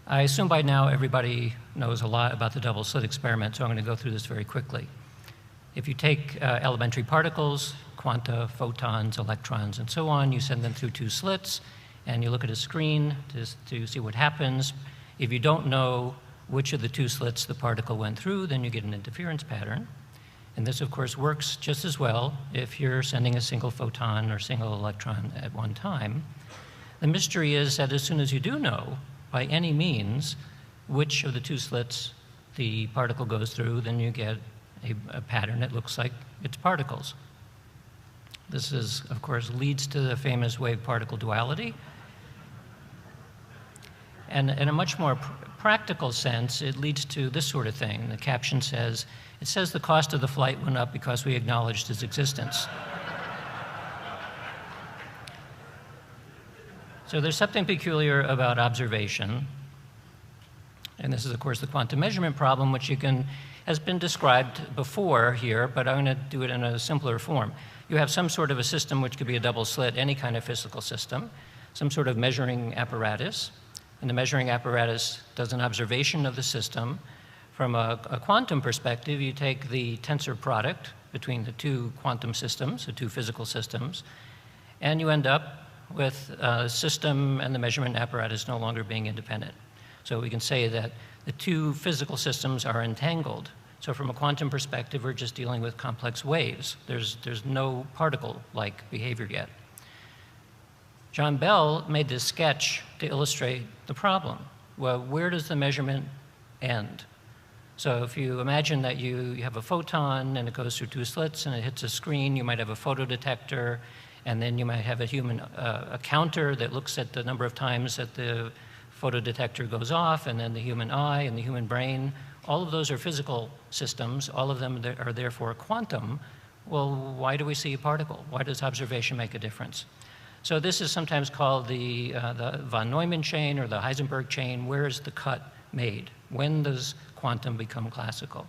I assume by now everybody knows a lot about the double slit experiment, so I'm going to go through this very quickly. If you take elementary particles, quanta, photons, electrons, and so on, you send them through two slits, and you look at a screen to see what happens. If you don't know which of the two slits the particle went through, then you get an interference pattern. And this, of course, works just as well if you're sending a single photon or single electron at one time. The mystery is that as soon as you do know, by any means, which of the two slits the particle goes through, then you get a pattern that looks like it's particles. This is, of course, leads to the famous wave-particle duality. And in a much more practical sense, it leads to this sort of thing. The caption says, it says the cost of the flight went up because we acknowledged its existence. So there's something peculiar about observation. And this is, of course, the quantum measurement problem, which has been described before here, but I'm going to do it in a simpler form. You have some sort of a system, which could be a double slit, any kind of physical system, some sort of measuring apparatus. And the measuring apparatus does an observation of the system. From a quantum perspective, you take the tensor product between the two quantum systems, the two physical systems, and you end up with a system and the measurement apparatus no longer being independent. So we can say that the two physical systems are entangled. So from a quantum perspective, we're just dealing with complex waves. There's no particle-like behavior yet. John Bell made this sketch to illustrate the problem. Well, where does the measurement end? So if you imagine that you have a photon and it goes through two slits and it hits a screen, you might have a photodetector, and then you might have a counter that looks at the number of times that the photodetector goes off, and then the human eye and the human brain. All of those are physical systems. All of them are therefore quantum. Well, why do we see a particle? Why does observation make a difference? So this is sometimes called the von Neumann chain or the Heisenberg chain. Where is the cut made? When does quantum become classical?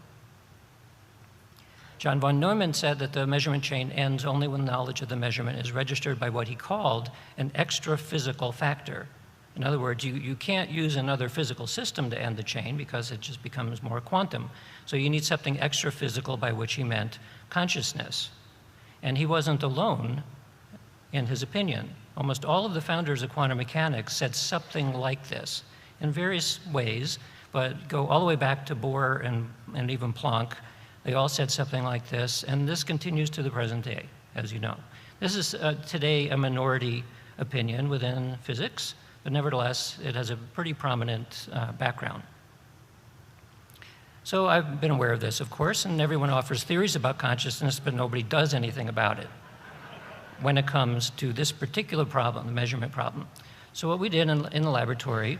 John von Neumann said that the measurement chain ends only when knowledge of the measurement is registered by what he called an extra-physical factor. In other words, you can't use another physical system to end the chain because it just becomes more quantum. So you need something extra-physical, by which he meant consciousness. And he wasn't alone in his opinion. Almost all of the founders of quantum mechanics said something like this in various ways, but go all the way back to Bohr and even Planck. They all said something like this, and this continues to the present day, as you know. This is today a minority opinion within physics, but nevertheless, it has a pretty prominent background. So I've been aware of this, of course, and everyone offers theories about consciousness, but nobody does anything about it when it comes to this particular problem, the measurement problem. So what we did in the laboratory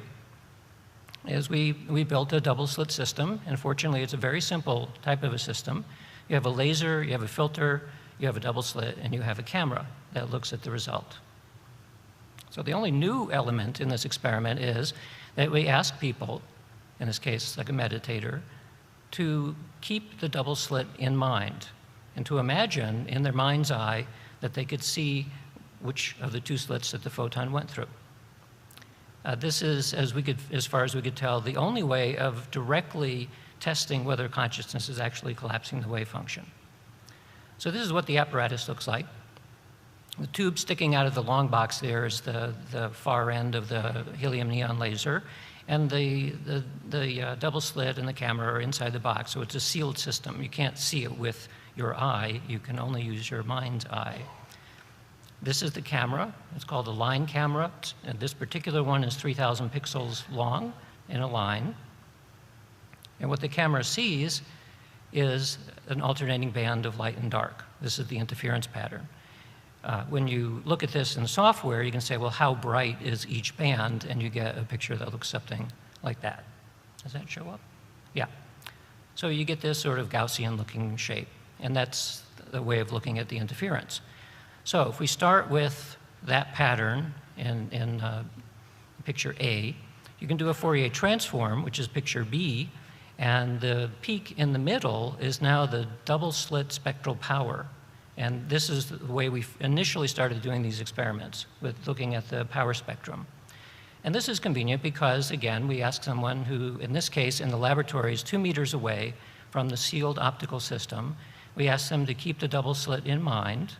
is we built a double slit system, and fortunately it's a very simple type of a system. You have a laser, you have a filter, you have a double slit, and you have a camera that looks at the result. So the only new element in this experiment is that we ask people, in this case like a meditator, to keep the double slit in mind and to imagine in their mind's eye that they could see which of the two slits that the photon went through. This is, as far as we could tell, the only way of directly testing whether consciousness is actually collapsing the wave function. So this is what the apparatus looks like. The tube sticking out of the long box there is the far end of the helium neon laser, and the double slit and the camera are inside the box, so it's a sealed system. You can't see it with your eye, you can only use your mind's eye. This is the camera. It's called a line camera, and this particular one is 3,000 pixels long in a line. And what the camera sees is an alternating band of light and dark. This is the interference pattern. When you look at this in software, you can say, well, how bright is each band? And you get a picture that looks something like that. Does that show up? Yeah. So you get this sort of Gaussian-looking shape, and that's the way of looking at the interference. So if we start with that pattern in picture A, you can do a Fourier transform, which is picture B, and the peak in the middle is now the double slit spectral power. And this is the way we initially started doing these experiments, with looking at the power spectrum. And this is convenient because, again, we ask someone who, in this case, in the laboratory is 2 meters away from the sealed optical system. We ask them to keep the double slit in mind.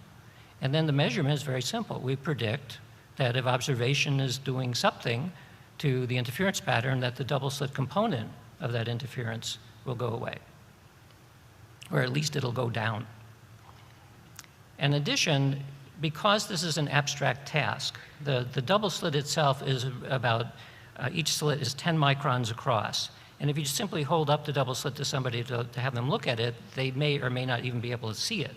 And then the measurement is very simple. We predict that if observation is doing something to the interference pattern, that the double slit component of that interference will go away, or at least it'll go down. In addition, because this is an abstract task, the double slit itself is about, each slit is 10 microns across. And if you simply hold up the double slit to somebody to have them look at it, they may or may not even be able to see it.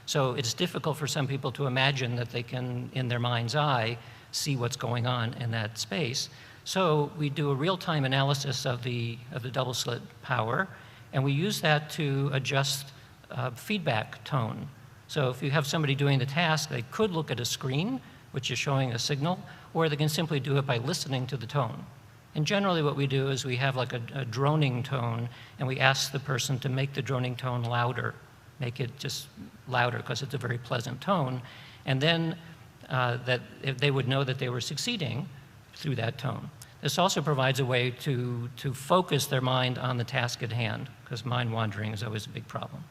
So it's difficult for some people to imagine that they can, in their mind's eye, see what's going on in that space. So we do a real-time analysis of the double slit power, and we use that to adjust feedback tone. So if you have somebody doing the task, they could look at a screen, which is showing a signal, or they can simply do it by listening to the tone. And generally what we do is we have like a droning tone, and we ask the person to make the droning tone louder, make it just louder, because it's a very pleasant tone. And then that if they would know that they were succeeding through that tone. This also provides a way to focus their mind on the task at hand, because mind wandering is always a big problem.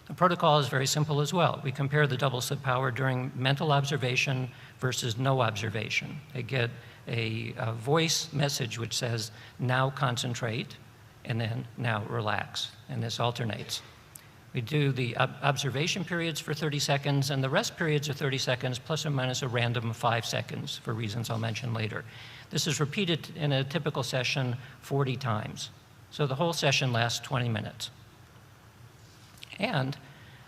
The protocol is very simple as well. We compare the double slit power during mental observation versus no observation. They get a voice message which says, now concentrate, and then now relax, and this alternates. We do the observation periods for 30 seconds, and the rest periods are 30 seconds, plus or minus a random 5 seconds, for reasons I'll mention later. This is repeated in a typical session 40 times. So the whole session lasts 20 minutes. And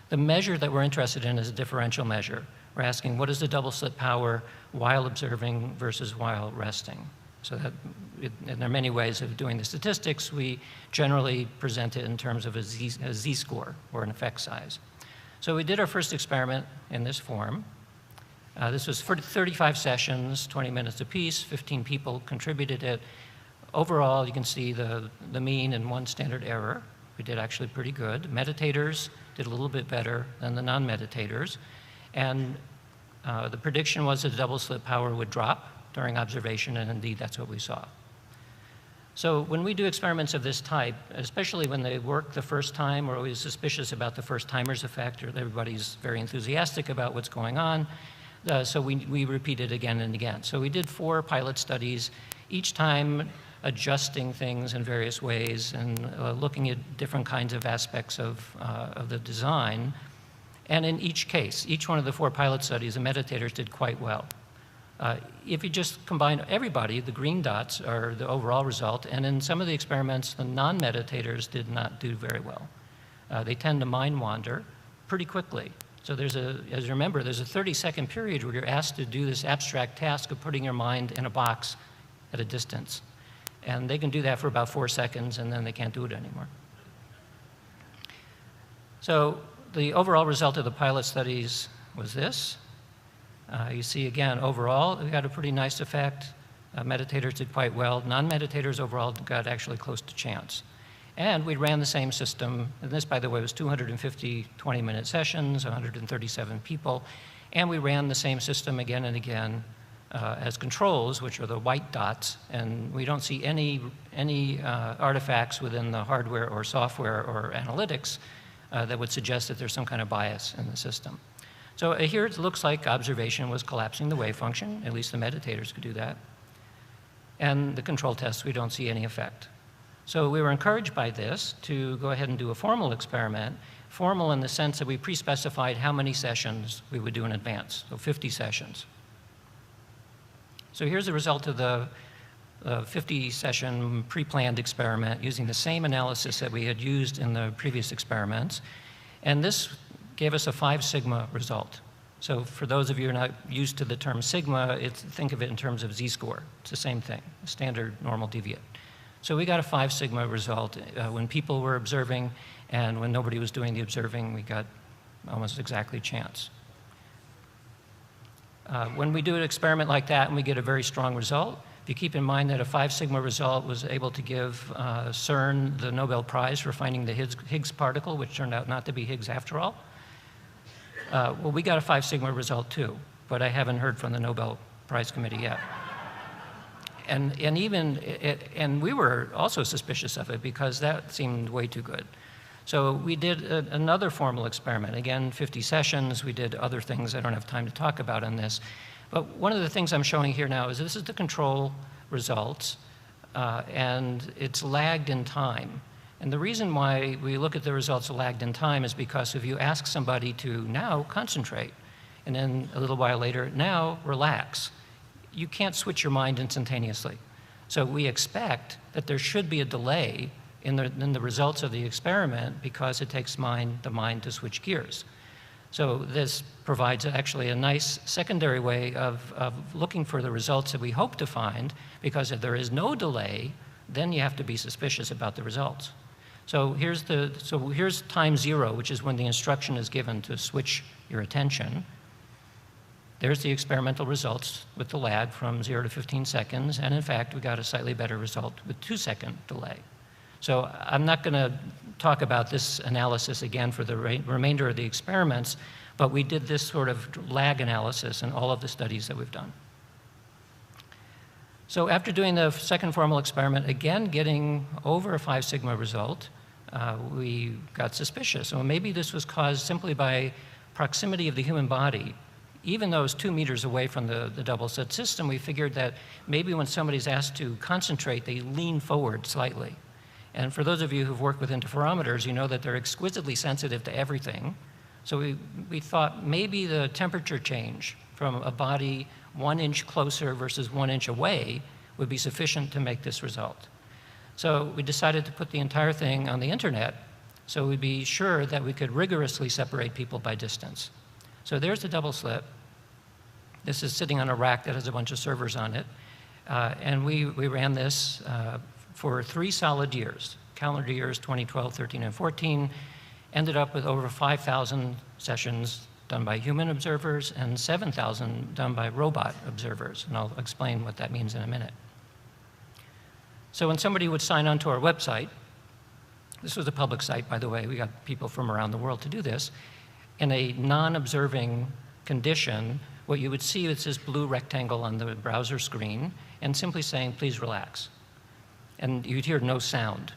the measure that we're interested in is a differential measure. We're asking, what is the double slit power while observing versus while resting? So that, and there are many ways of doing the statistics. We generally present it in terms of a z-score, or an effect size. So we did our first experiment in this form. This was for 35 sessions, 20 minutes apiece, 15 people contributed it. Overall, you can see the mean and 1 standard error. We did actually pretty good. Meditators did a little bit better than the non-meditators. And the prediction was that the double slit power would drop during observation, and indeed that's what we saw. So when we do experiments of this type, especially when they work the first time, we're always suspicious about the first timers effect, or everybody's very enthusiastic about what's going on. So we repeat it again and again. So we did 4 pilot studies, each time adjusting things in various ways and looking at different kinds of aspects of the design. And in each case, each one of the 4 pilot studies, the meditators did quite well. If you just combine everybody, the green dots are the overall result, and in some of the experiments, the non-meditators did not do very well. They tend to mind wander pretty quickly. So there's as you remember, there's a 30-second period where you're asked to do this abstract task of putting your mind in a box at a distance. And they can do that for about 4 seconds, and then they can't do it anymore. So the overall result of the pilot studies was this. You see, again, overall, we got a pretty nice effect. Meditators did quite well. Non-meditators overall got actually close to chance. And we ran the same system. And this, by the way, was 250 20-minute sessions, 137 people. And we ran the same system again and again as controls, which are the white dots. And we don't see any artifacts within the hardware or software or analytics that would suggest that there's some kind of bias in the system. So here it looks like observation was collapsing the wave function. At least the meditators could do that. And the control tests, we don't see any effect. So we were encouraged by this to go ahead and do a formal experiment, formal in the sense that we pre-specified how many sessions we would do in advance, so 50 sessions. So here's the result of the 50-session pre-planned experiment using the same analysis that we had used in the previous experiments. And this gave us a 5 sigma result. So for those of you who are not used to the term sigma, think of it in terms of z-score. It's the same thing, standard normal deviate. So we got a 5 sigma result when people were observing, and when nobody was doing the observing, we got almost exactly chance. When we do an experiment like that and we get a very strong result, if you keep in mind that a 5 sigma result was able to give CERN the Nobel Prize for finding the Higgs particle, which turned out not to be Higgs after all. Well, we got a 5 sigma result too, but I haven't heard from the Nobel Prize Committee yet. And we were also suspicious of it because that seemed way too good. So we did another formal experiment. Again, 50 sessions. We did other things I don't have time to talk about on this. But one of the things I'm showing here now is this is the control results, and it's lagged in time. And the reason why we look at the results lagged in time is because if you ask somebody to now concentrate, and then a little while later, now relax, you can't switch your mind instantaneously. So we expect that there should be a delay in the results of the experiment because it takes the mind to switch gears. So this provides actually a nice secondary way of looking for the results that we hope to find, because if there is no delay, then you have to be suspicious about the results. So here's time 0, which is when the instruction is given to switch your attention. There's the experimental results with the lag from 0 to 15 seconds, and in fact, we got a slightly better result with 2-second delay. So I'm not going to talk about this analysis again for the remainder of the experiments, but we did this sort of lag analysis in all of the studies that we've done. So after doing the second formal experiment, again getting over a 5 sigma result, we got suspicious. So maybe this was caused simply by proximity of the human body. Even though it's 2 meters away from the double slit system, we figured that maybe when somebody's asked to concentrate, they lean forward slightly. And for those of you who've worked with interferometers, you know that they're exquisitely sensitive to everything. So we thought maybe the temperature change from a body 1 inch closer versus 1 inch away would be sufficient to make this result. So we decided to put the entire thing on the internet so we'd be sure that we could rigorously separate people by distance. So there's the double slit. This is sitting on a rack that has a bunch of servers on it. And we ran this for 3 solid years, calendar years 2012, 13, and 14, ended up with over 5,000 sessions done by human observers and 7,000 done by robot observers. And I'll explain what that means in a minute. So when somebody would sign on to our website, this was a public site, by the way, we got people from around the world to do this, in a non-observing condition, what you would see is this blue rectangle on the browser screen and simply saying, please relax. And you'd hear no sound.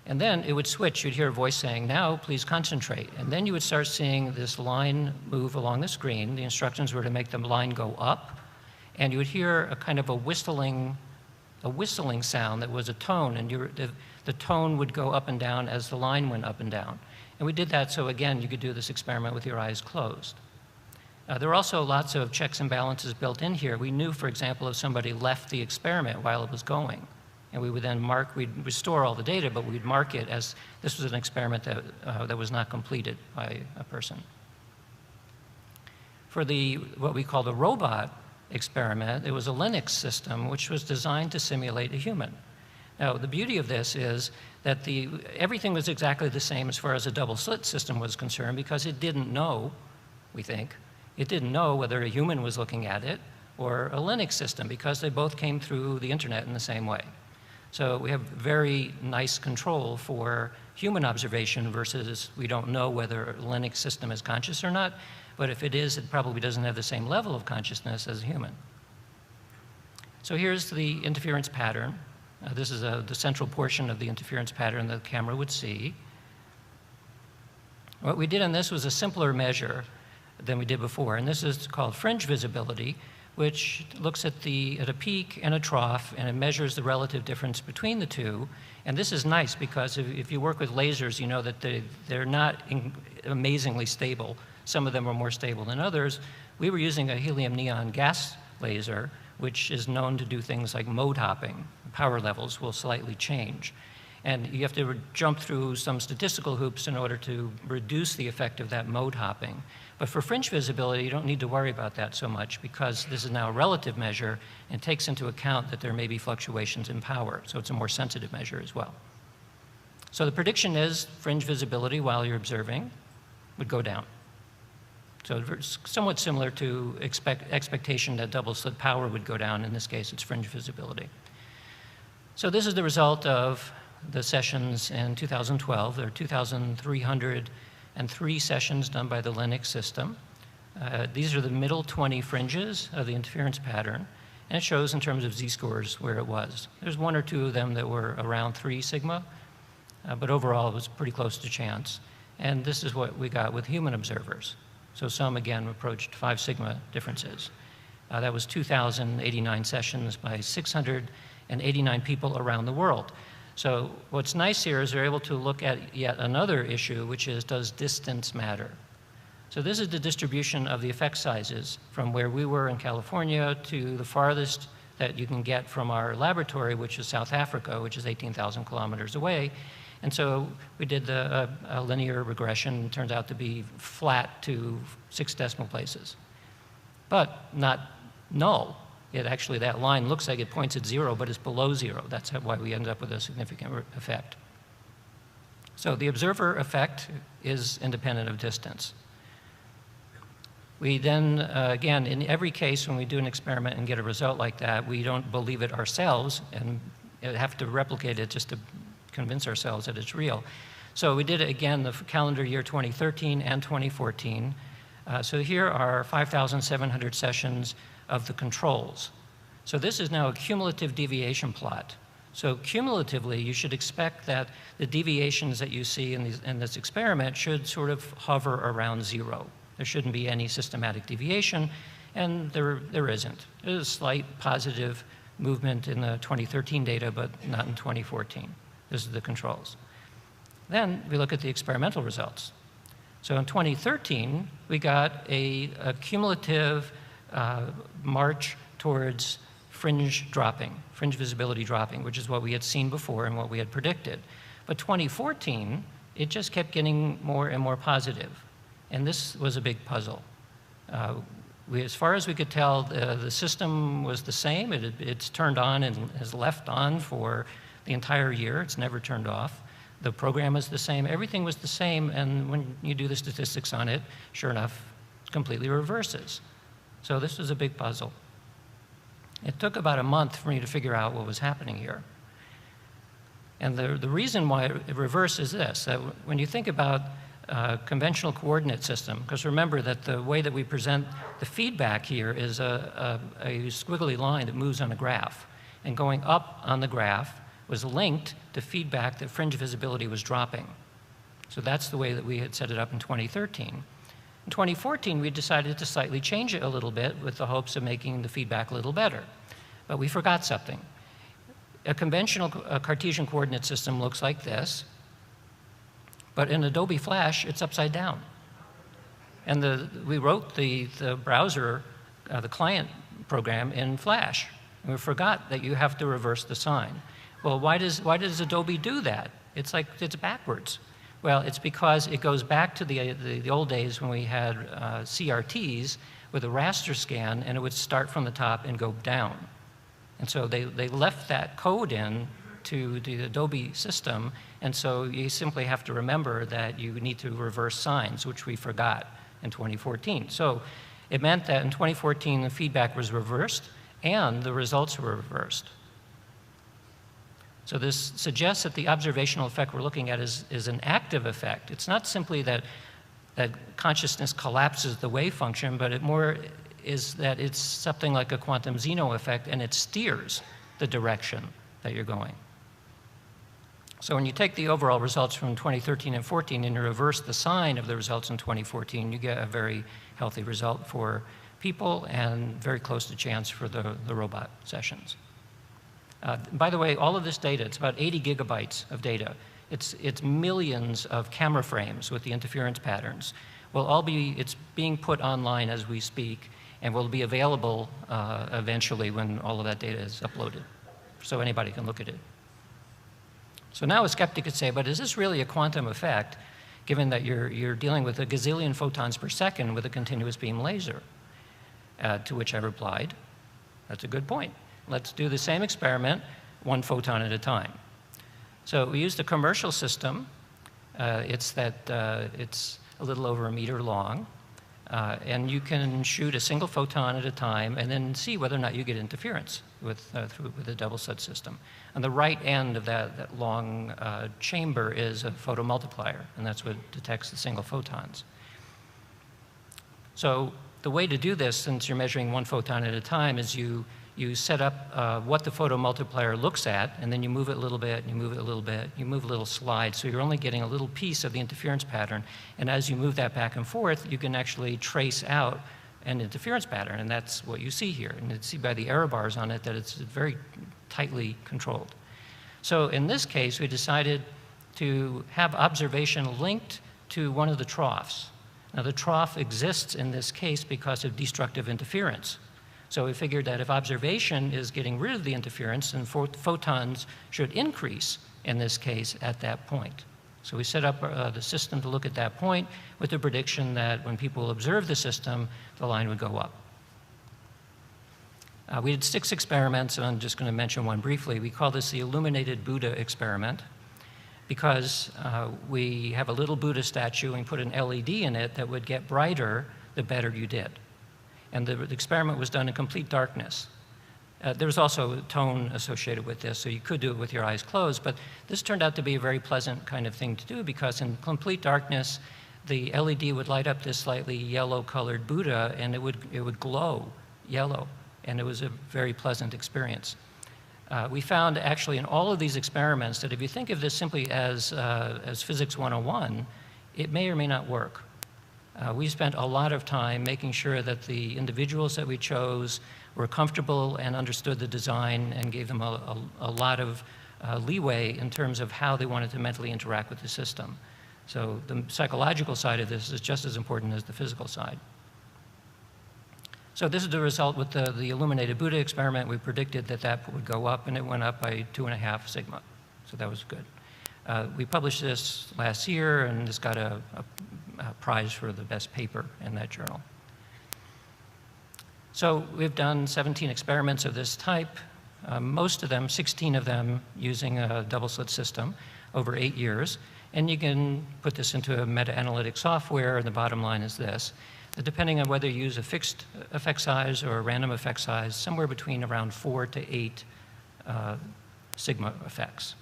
And then it would switch. You'd hear a voice saying, now, please concentrate. And then you would start seeing this line move along the screen. The instructions were to make the line go up. And you would hear a kind of a whistling sound that was a tone. And the tone would go up and down as the line went up and down. And we did that so, again, you could do this experiment with your eyes closed. There were also lots of checks and balances built in here. We knew, for example, if somebody left the experiment while it was going. And we would then we'd restore all the data, but we'd mark it as this was an experiment that was not completed by a person. For what we call the robot experiment, it was a Linux system which was designed to simulate a human. Now, the beauty of this is that everything was exactly the same as far as a double slit system was concerned because it didn't know, we think, it didn't know whether a human was looking at it or a Linux system because they both came through the internet in the same way. So we have very nice control for human observation versus we don't know whether a Linux system is conscious or not, but if it is, it probably doesn't have the same level of consciousness as a human. So here's the interference pattern. This is the central portion of the interference pattern that the camera would see. What we did on this was a simpler measure than we did before, and this is called fringe visibility, which looks at a peak and a trough, and it measures the relative difference between the two. And this is nice because if you work with lasers, you know that they're not amazingly stable. Some of them are more stable than others. We were using a helium neon gas laser, which is known to do things like mode hopping. Power levels will slightly change. And you have to jump through some statistical hoops in order to reduce the effect of that mode hopping. But for fringe visibility, you don't need to worry about that so much because this is now a relative measure and takes into account that there may be fluctuations in power. So it's a more sensitive measure as well. So the prediction is fringe visibility while you're observing would go down. So it's somewhat similar to expectation that double slit power would go down. In this case, it's fringe visibility. So this is the result of the sessions in 2012. There are 2,303 sessions done by the Linux system. These are the middle 20 fringes of the interference pattern. And it shows in terms of z-scores where it was. There's one or two of them that were around 3 sigma, but overall it was pretty close to chance. And this is what we got with human observers. So some, again, approached 5 sigma differences. That was 2,089 sessions by 689 people around the world. So what's nice here is they're able to look at yet another issue, which is, does distance matter? So this is the distribution of the effect sizes from where we were in California to the farthest that you can get from our laboratory, which is South Africa, which is 18,000 kilometers away. And so we did a linear regression. It turns out to be flat to 6 decimal places, but not null. It actually, that line looks like it points at 0, but it's below 0. That's why we end up with a significant effect. So the observer effect is independent of distance. We then, again, in every case when we do an experiment and get a result like that, we don't believe it ourselves and have to replicate it just to convince ourselves that it's real. So we did it again the calendar year 2013 and 2014. So here are 5,700 sessions of the controls. So this is now a cumulative deviation plot. So cumulatively, you should expect that the deviations that you see in this experiment should sort of hover around 0. There shouldn't be any systematic deviation, and there isn't. There's a slight positive movement in the 2013 data, but not in 2014. This is the controls. Then we look at the experimental results. So in 2013, we got a cumulative march towards fringe visibility dropping, which is what we had seen before and what we had predicted. But 2014, it just kept getting more and more positive. And this was a big puzzle. As far as we could tell, the system was the same. It's turned on and has left on for the entire year. It's never turned off. The program is the same. Everything was the same. And when you do the statistics on it, sure enough, it completely reverses. So this was a big puzzle. It took about a month for me to figure out what was happening here. And the reason why it reverses is this, that when you think about conventional coordinate system, because remember that the way that we present the feedback here is a squiggly line that moves on a graph. And going up on the graph was linked to feedback that fringe visibility was dropping. So that's the way that we had set it up in 2013. In 2014, we decided to slightly change it a little bit with the hopes of making the feedback a little better. But we forgot something. A conventional Cartesian coordinate system looks like this. But in Adobe Flash, it's upside down. And we wrote the browser, the client program in Flash. And we forgot that you have to reverse the sign. Well, why does Adobe do that? It's like it's backwards. Well, it's because it goes back to the old days when we had CRTs with a raster scan, and it would start from the top and go down. And so they left that code in to the Adobe system, and so you simply have to remember that you need to reverse signs, which we forgot in 2014. So it meant that in 2014, the feedback was reversed, and the results were reversed. So this suggests that the observational effect we're looking at is an active effect. It's not simply that consciousness collapses the wave function, but it more is that it's something like a quantum Zeno effect, and it steers the direction that you're going. So when you take the overall results from 2013 and 14 and you reverse the sign of the results in 2014, you get a very healthy result for people and very close to chance for the robot sessions. By the way, all of this data, it's about 80 gigabytes of data. It's millions of camera frames with the interference patterns. It's being put online as we speak, and will be available eventually when all of that data is uploaded, so anybody can look at it. So now a skeptic could say, but is this really a quantum effect, given that you're dealing with a gazillion photons per second with a continuous beam laser? To which I replied, that's a good point. Let's do the same experiment, 1 photon at a time. So we used a commercial system. It's a little over a meter long. And you can shoot a single photon at a time and then see whether or not you get interference with a double slit system. On the right end of that long chamber is a photomultiplier, and that's what detects the single photons. So the way to do this, since you're measuring 1 photon at a time, is you you set up what the photomultiplier looks at, and then you move it a little bit, and you move it a little bit, you move a little slide, so you're only getting a little piece of the interference pattern. And as you move that back and forth, you can actually trace out an interference pattern, and that's what you see here. And you see by the error bars on it that it's very tightly controlled. So in this case, we decided to have observation linked to one of the troughs. Now, the trough exists in this case because of destructive interference. So we figured that if observation is getting rid of the interference, then photons should increase in this case at that point. So we set up the system to look at that point with the prediction that when people observe the system, the line would go up. We did 6 experiments, and I'm just going to mention one briefly. We call this the illuminated Buddha experiment because we have a little Buddha statue and put an LED in it that would get brighter the better you did. And the experiment was done in complete darkness. There was also tone associated with this, so you could do it with your eyes closed, but this turned out to be a very pleasant kind of thing to do because in complete darkness, the LED would light up this slightly yellow-colored Buddha, and it would glow yellow, and it was a very pleasant experience. We found actually in all of these experiments that if you think of this simply as Physics 101, it may or may not work. We spent a lot of time making sure that the individuals that we chose were comfortable and understood the design and gave them a lot of leeway in terms of how they wanted to mentally interact with the system. So the psychological side of this is just as important as the physical side. So this is the result with the illuminated Buddha experiment. We predicted that that would go up, and it went up by 2.5 sigma. So that was good. We published this last year, and this got a prize for the best paper in that journal. So we've done 17 experiments of this type, most of them, 16 of them, using a double-slit system over 8 years. And you can put this into a meta-analytic software, and the bottom line is this. Depending on whether you use a fixed effect size or a random effect size, somewhere between around 4 to 8 sigma effects.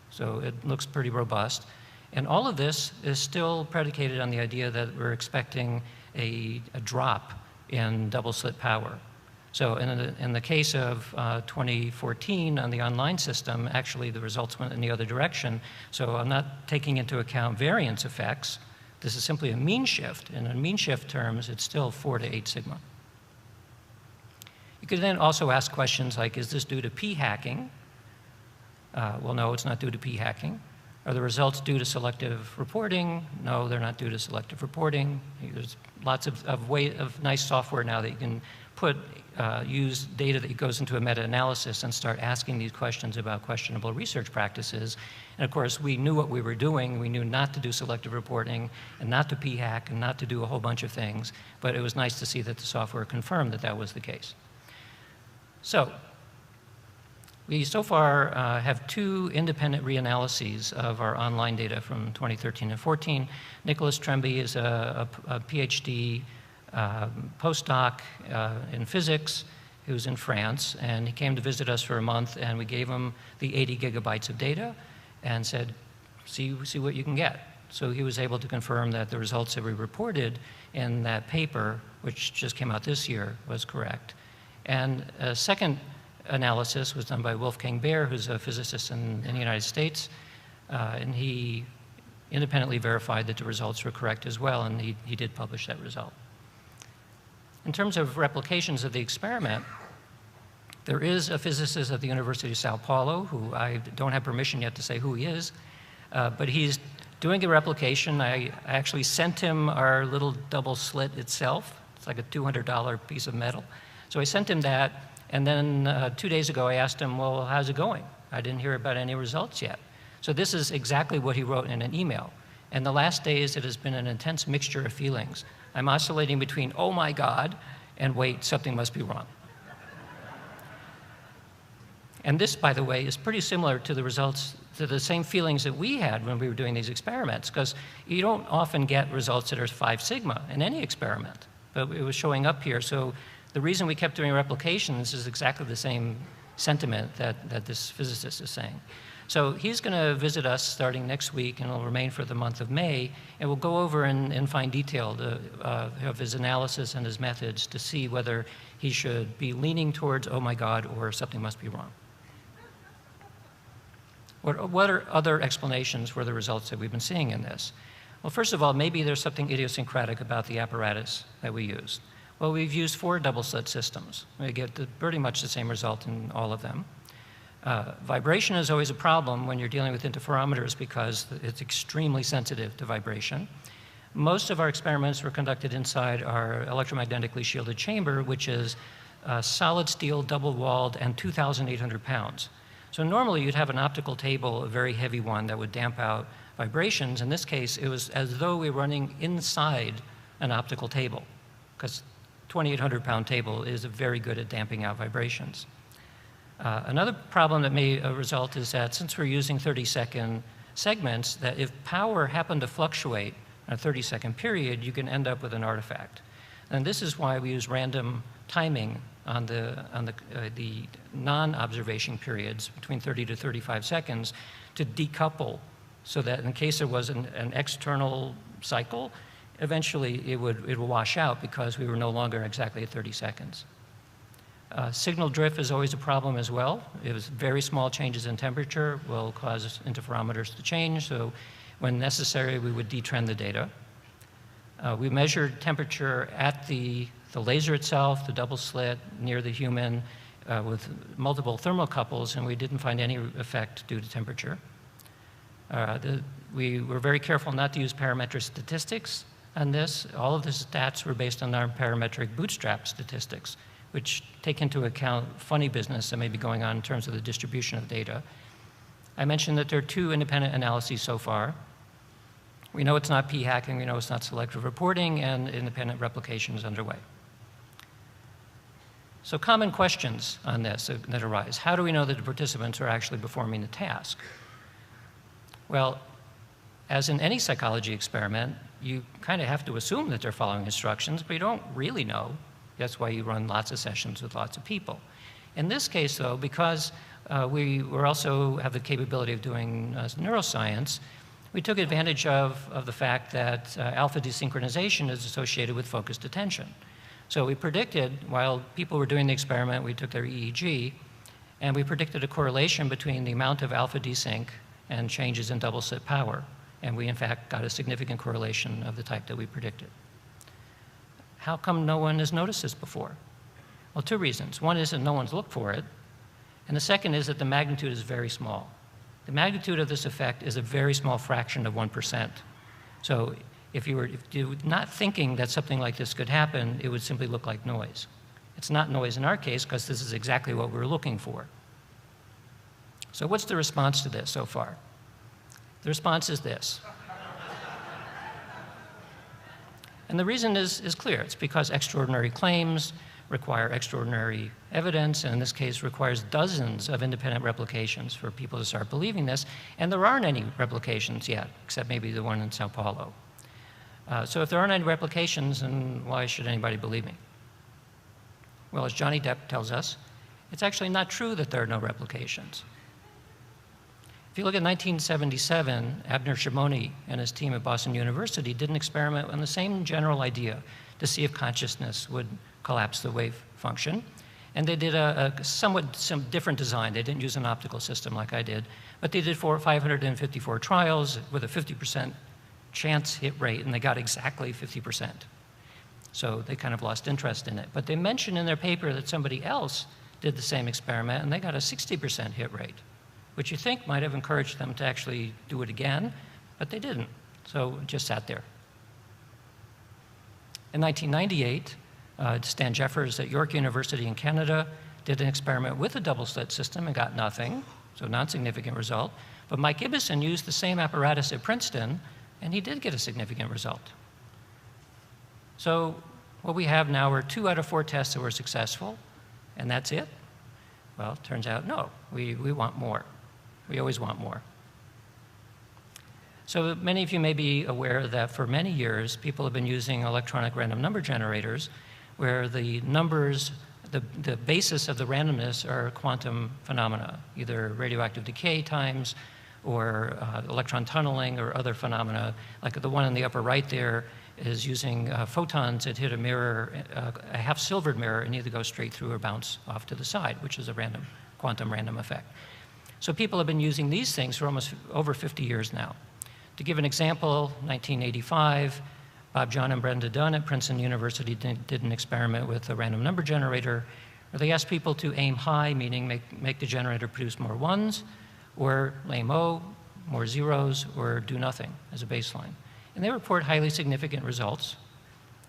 So it looks pretty robust. And all of this is still predicated on the idea that we're expecting a drop in double-slit power. So in the case of 2014 on the online system, actually the results went in the other direction. So I'm not taking into account variance effects. This is simply a mean shift. And in mean shift terms, it's still 4 to 8 sigma. You could then also ask questions like, is this due to p-hacking? Well, no, it's not due to p-hacking. Are the results due to selective reporting? No, they're not due to selective reporting. There's lots of nice software now that you can use data that goes into a meta-analysis and start asking these questions about questionable research practices. And of course, we knew what we were doing. We knew not to do selective reporting and not to p-hack and not to do a whole bunch of things. But it was nice to see that the software confirmed that that was the case. So we so far have 2 independent reanalyses of our online data from 2013 and 14. Nicholas Tremby is a PhD postdoc in physics who's in France, and he came to visit us for a month, and we gave him the 80 gigabytes of data and said, see what you can get. So he was able to confirm that the results that we reported in that paper, which just came out this year, was correct. And a second analysis was done by Wolfgang Baer, who's a physicist in the United States, and he independently verified that the results were correct as well, and he did publish that result. In terms of replications of the experiment, there is a physicist at the University of Sao Paulo who I don't have permission yet to say who he is, but he's doing a replication. I actually sent him our little double slit itself. It's like a $200 piece of metal. So I sent him that, and then 2 days ago I asked him, well, how's it going? I didn't hear about any results yet. So this is exactly what he wrote in an email. And the last days it has been an intense mixture of feelings. I'm oscillating between, oh my God, and wait, something must be wrong. And this, by the way, is pretty similar to the results, to the same feelings that we had when we were doing these experiments, because you don't often get results that are 5 sigma in any experiment, but it was showing up here. So the reason we kept doing replications is exactly the same sentiment that this physicist is saying. So he's going to visit us starting next week, and will remain for the month of May, and we'll go over in fine detail of his analysis and his methods to see whether he should be leaning towards, oh my God, or something must be wrong. What are other explanations for the results that we've been seeing in this? Well, first of all, maybe there's something idiosyncratic about the apparatus that we used. Well, we've used 4 double-slit systems. We get pretty much the same result in all of them. Vibration is always a problem when you're dealing with interferometers because it's extremely sensitive to vibration. Most of our experiments were conducted inside our electromagnetically shielded chamber, which is solid steel, double-walled, and 2,800 pounds. So normally you'd have an optical table, a very heavy one, that would damp out vibrations. In this case, it was as though we were running inside an optical table, because 2,800-pound table is very good at damping out vibrations. Another problem that may result is that since we're using 30-second segments, that if power happened to fluctuate in a 30-second period, you can end up with an artifact. And this is why we use random timing on the non-observation periods between 30 to 35 seconds to decouple so that in case there was an external cycle, eventually it would wash out because we were no longer exactly at 30 seconds. Signal drift is always a problem as well. It was very small changes in temperature will cause interferometers to change, so when necessary, we would detrend the data. We measured temperature at the laser itself, the double slit, near the human, with multiple thermocouples, and we didn't find any effect due to temperature. We were very careful not to use parametric statistics on this. All of the stats were based on our parametric bootstrap statistics, which take into account funny business that may be going on in terms of the distribution of data. I mentioned that there are 2 independent analyses so far. We know it's not p-hacking, we know it's not selective reporting, and independent replication is underway. So common questions on this that arise. How do we know that the participants are actually performing the task? Well, as in any psychology experiment, you kind of have to assume that they're following instructions, but you don't really know. That's why you run lots of sessions with lots of people. In this case, though, because we also have the capability of doing neuroscience, we took advantage of the fact that alpha desynchronization is associated with focused attention. So we predicted, while people were doing the experiment, we took their EEG, and we predicted a correlation between the amount of alpha desync and changes in double slit power. And we, in fact, got a significant correlation of the type that we predicted. How come no one has noticed this before? Well, 2 reasons. One is that no one's looked for it, and the second is that the magnitude is very small. The magnitude of this effect is a very small fraction of 1%. So if you were not thinking that something like this could happen, it would simply look like noise. It's not noise in our case because this is exactly what we were looking for. So what's the response to this so far? The response is this. And the reason is clear. It's because extraordinary claims require extraordinary evidence, and in this case requires dozens of independent replications for people to start believing this, and there aren't any replications yet, except maybe the one in Sao Paulo. So if there aren't any replications, then why should anybody believe me? Well, as Johnny Depp tells us, it's actually not true that there are no replications. If you look at 1977, Abner Shimoni and his team at Boston University did an experiment on the same general idea to see if consciousness would collapse the wave function. And they did some different design. They didn't use an optical system like I did, but they did 554 trials with a 50% chance hit rate, and they got exactly 50%. So they kind of lost interest in it. But they mentioned in their paper that somebody else did the same experiment, and they got a 60% hit rate, which you think might have encouraged them to actually do it again, but they didn't. So it just sat there. In 1998, Stan Jeffers at York University in Canada did an experiment with a double-slit system and got nothing, so non-significant result. But Mike Ibbison used the same apparatus at Princeton, and he did get a significant result. So what we have now are 2 out of 4 tests that were successful, and that's it? Well, it turns out, no, we want more. We always want more. So many of you may be aware that for many years, people have been using electronic random number generators where the numbers, the basis of the randomness are quantum phenomena, either radioactive decay times or electron tunneling or other phenomena. Like the one in the upper right there is using photons that hit a mirror, a half-silvered mirror, and either go straight through or bounce off to the side, which is a quantum random effect. So people have been using these things for almost over 50 years now. To give an example, 1985, Bob, John, and Brenda Dunn at Princeton University did an experiment with a random number generator where they asked people to aim high, meaning make the generator produce more ones, or aim low, more zeros, or do nothing as a baseline. And they report highly significant results.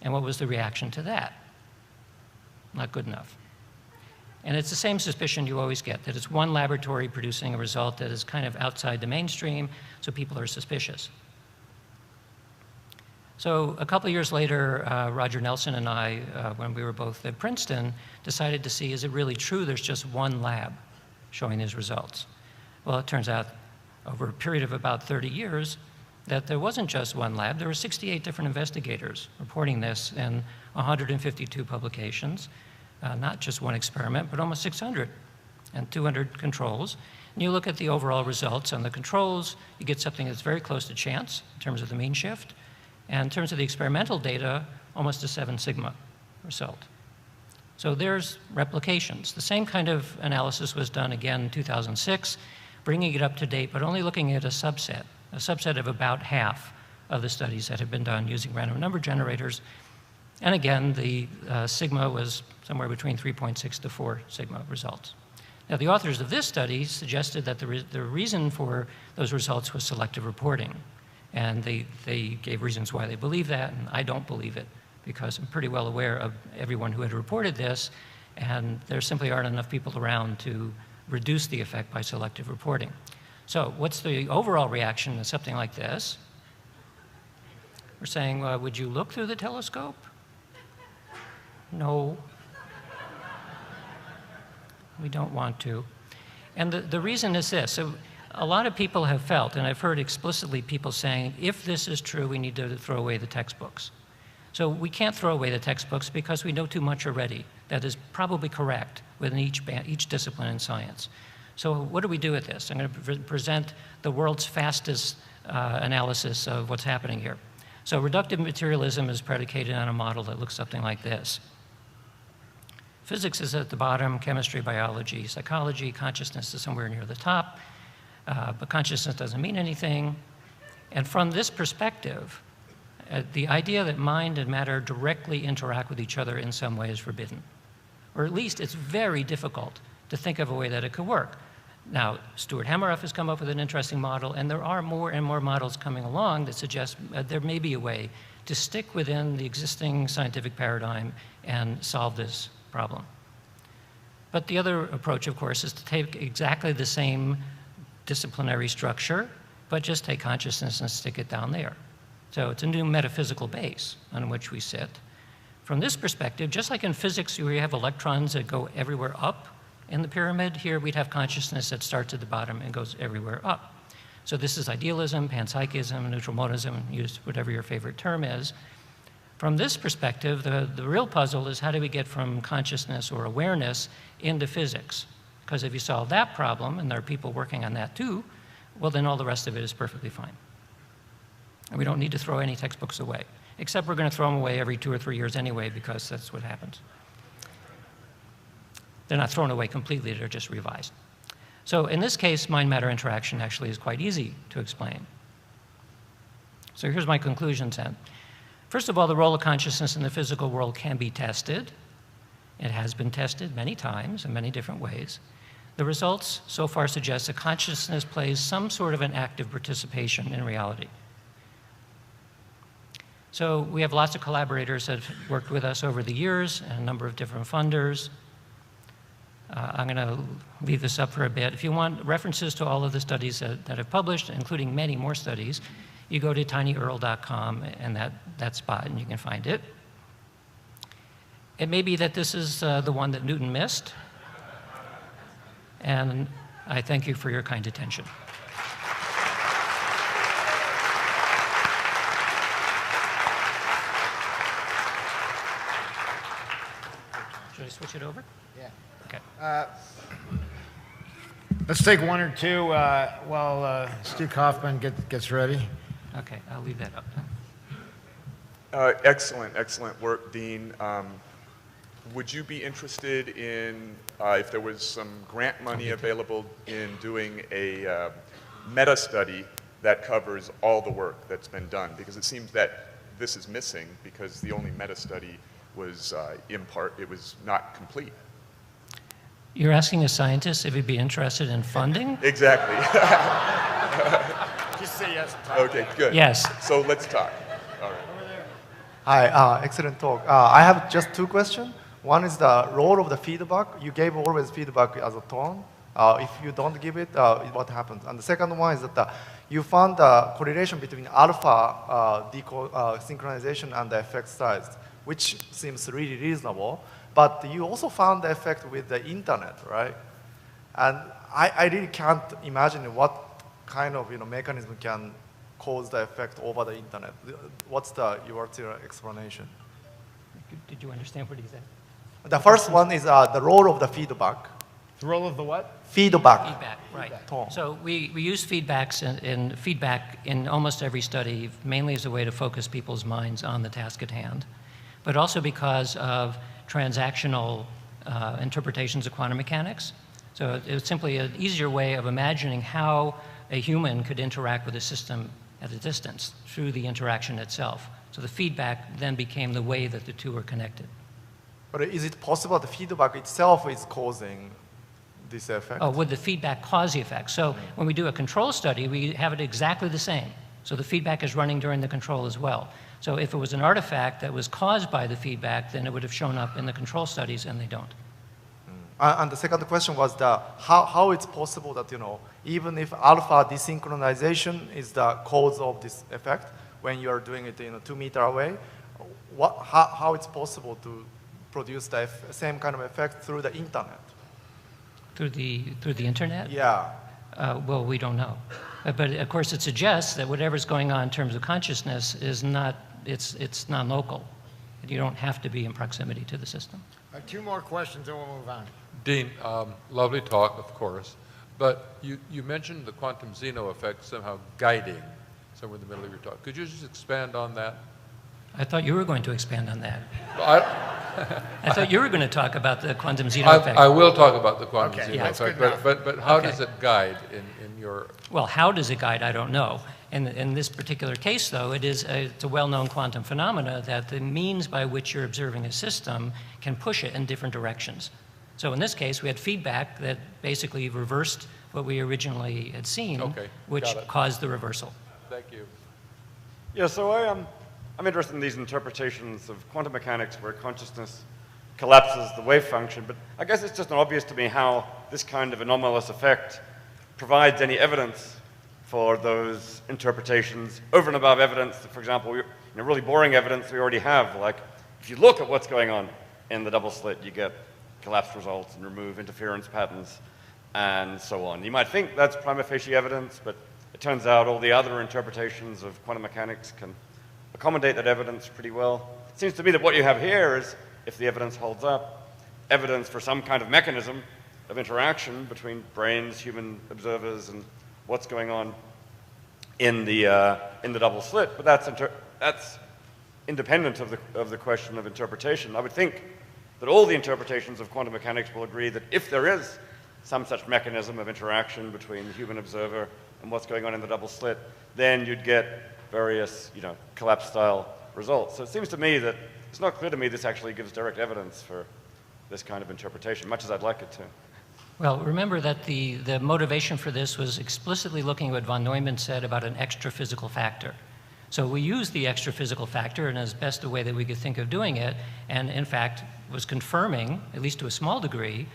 And what was the reaction to that? Not good enough. And it's the same suspicion you always get, that it's one laboratory producing a result that is kind of outside the mainstream, so people are suspicious. So a couple of years later, Roger Nelson and I, when we were both at Princeton, decided to see, is it really true there's just one lab showing these results? Well, it turns out over a period of about 30 years, that there wasn't just one lab. There were 68 different investigators reporting this in 152 publications, not just one experiment, but almost 600 and 200 controls. And you look at the overall results on the controls, you get something that's very close to chance in terms of the mean shift. And in terms of the experimental data, almost a 7 sigma result. So there's replications. The same kind of analysis was done again in 2006, bringing it up to date, but only looking at a subset of about half of the studies that have been done using random number generators. And again, the sigma was somewhere between 3.6 to 4 sigma results. Now, the authors of this study suggested that the reason for those results was selective reporting. And they gave reasons why they believe that, and I don't believe it, because I'm pretty well aware of everyone who had reported this, and there simply aren't enough people around to reduce the effect by selective reporting. So what's the overall reaction to something like this? We're saying, would you look through the telescope? No. We don't want to. And the reason is this. So a lot of people have felt, and I've heard explicitly people saying, if this is true, we need to throw away the textbooks. So we can't throw away the textbooks because we know too much already. That is probably correct within each discipline in science. So what do we do with this? I'm going to present the world's fastest analysis of what's happening here. So reductive materialism is predicated on a model that looks something like this. Physics is at the bottom, chemistry, biology, psychology, consciousness is somewhere near the top, but consciousness doesn't mean anything. And from this perspective, the idea that mind and matter directly interact with each other in some way is forbidden. Or at least it's very difficult to think of a way that it could work. Now, Stuart Hameroff has come up with an interesting model, and there are more and more models coming along that suggest there may be a way to stick within the existing scientific paradigm and solve this problem. But the other approach, of course, is to take exactly the same disciplinary structure, but just take consciousness and stick it down there. So it's a new metaphysical base on which we sit. From this perspective, just like in physics where you have electrons that go everywhere up in the pyramid, here we'd have consciousness that starts at the bottom and goes everywhere up. So this is idealism, panpsychism, neutral monism, use whatever your favorite term is. From this perspective, the real puzzle is how do we get from consciousness or awareness into physics? Because if you solve that problem, and there are people working on that too, well, then all the rest of it is perfectly fine. And we don't need to throw any textbooks away, except we're going to throw them away every 2 or 3 years anyway, because that's what happens. They're not thrown away completely, they're just revised. So in this case, mind-matter interaction actually is quite easy to explain. So here's my conclusions then. First of all, the role of consciousness in the physical world can be tested. It has been tested many times in many different ways. The results so far suggest that consciousness plays some sort of an active participation in reality. So we have lots of collaborators that have worked with us over the years, and a number of different funders. I'm going to leave this up for a bit. If you want references to all of the studies that have published, including many more studies, you go to tinyearl.com and that spot, and you can find it. It may be that this is the one that Newton missed, and I thank you for your kind attention. Should I switch it over? Yeah. Okay. Let's take one or two while Stu Kaufman gets ready. Okay, I'll leave that up then. Excellent work, Dean. Would you be interested in, if there was some grant money available, in doing a meta study that covers all the work that's been done? Because it seems that this is missing because the only meta study was it was not complete. You're asking a scientist if he'd be interested in funding? Exactly. Just say yes. Okay, good. Yes. So let's talk. All right. Hi, excellent talk. I have just two questions. One is the role of the feedback. You gave always feedback as a tone. If you don't give it, what happens? And the second one is that you found the correlation between alpha synchronization and the effect size, which seems really reasonable. But you also found the effect with the internet, right? And I really can't imagine what kind of mechanism can cause the effect over the internet. What's your explanation? Did you understand what he said? The first one is the role of the feedback. The role of the what? Feedback. Feedback, right. Tone. So we use feedback in almost every study, mainly as a way to focus people's minds on the task at hand, but also because of transactional interpretations of quantum mechanics. So it's simply an easier way of imagining how a human could interact with a system at a distance through the interaction itself. So the feedback then became the way that the two are connected. But is it possible the feedback itself is causing this effect? Oh, would the feedback cause the effect? So when we do a control study, we have it exactly the same. So the feedback is running during the control as well. So if it was an artifact that was caused by the feedback, then it would have shown up in the control studies, and they don't. And the second question was how it's possible that even if alpha desynchronization is the cause of this effect, when you are doing it 2 meters away, how it's possible to produce the same kind of effect through the internet? Through the internet? Yeah. Well, we don't know. But of course, it suggests that whatever's going on in terms of consciousness is it's non-local. You don't have to be in proximity to the system. Two more questions and we'll move on. Dean, lovely talk, of course, but you mentioned the quantum Zeno effect somehow guiding somewhere in the middle of your talk. Could you just expand on that? I thought you were going to expand on that. I I thought you were going to talk about the quantum Zeno effect. I will talk about the quantum Okay, Zeno that's effect, good enough. but how Okay. does it guide in your... Well, how does it guide? I don't know. In this particular case, though, it's a well-known quantum phenomena that the means by which you're observing a system can push it in different directions. So in this case, we had feedback that basically reversed what we originally had seen, Okay, which got it. caused the reversal. Thank you. Yeah, so I'm interested in these interpretations of quantum mechanics where consciousness collapses the wave function, but I guess it's just not obvious to me how this kind of anomalous effect provides any evidence for those interpretations over and above evidence, for example, really boring evidence we already have, like if you look at what's going on in the double slit, you get collapse results and remove interference patterns and so on. You might think that's prima facie evidence, but it turns out all the other interpretations of quantum mechanics can accommodate that evidence pretty well. It seems to me that what you have here is, if the evidence holds up, evidence for some kind of mechanism of interaction between brains, human observers, and what's going on in the double slit. But that's independent of the question of interpretation. I would think that all the interpretations of quantum mechanics will agree that if there is some such mechanism of interaction between the human observer and what's going on in the double slit, then you'd get various, collapse-style results. So it seems to me that it's not clear to me this actually gives direct evidence for this kind of interpretation, much as I'd like it to. Well, remember that the motivation for this was explicitly looking at what von Neumann said about an extra physical factor. So we used the extra physical factor in as best a way that we could think of doing it, and in fact was confirming, at least to a small degree,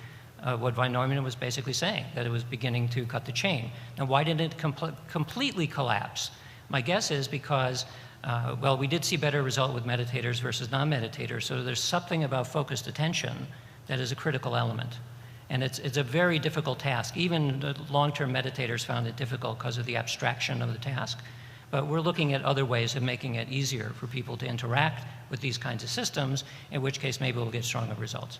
what von Neumann was basically saying, that it was beginning to cut the chain. Now, why didn't it completely collapse? My guess is because, well, we did see better result with meditators versus non-meditators, so there's something about focused attention that is a critical element. And it's a very difficult task. Even the long-term meditators found it difficult because of the abstraction of the task. But we're looking at other ways of making it easier for people to interact with these kinds of systems, in which case maybe we'll get stronger results.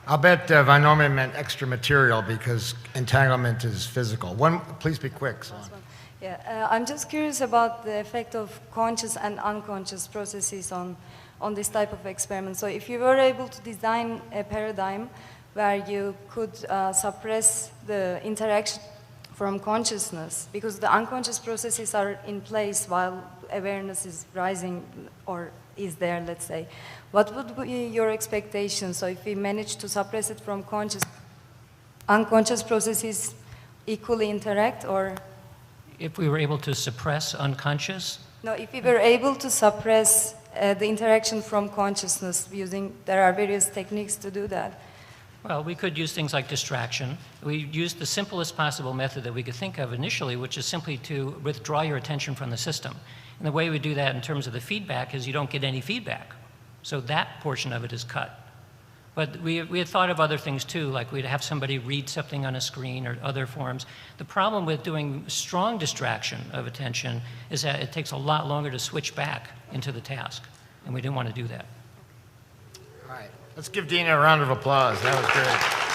I'll bet Von Neumann meant extra material because entanglement is physical. Please be quick. Yeah, I'm just curious about the effect of conscious and unconscious processes on this type of experiment. So if you were able to design a paradigm where you could suppress the interaction from consciousness, because the unconscious processes are in place while awareness is rising or is there, let's say. What would be your expectation? So if we manage to suppress it from unconscious processes equally interact, or? If we were able to suppress unconscious? No, if we were able to suppress the interaction from consciousness there are various techniques to do that. Well, we could use things like distraction. We used the simplest possible method that we could think of initially, which is simply to withdraw your attention from the system. And the way we do that in terms of the feedback is you don't get any feedback. So that portion of it is cut. But we had thought of other things too, like we'd have somebody read something on a screen or other forms. The problem with doing strong distraction of attention is that it takes a lot longer to switch back into the task. And we didn't want to do that. All right. Let's give Dina a round of applause. That was great.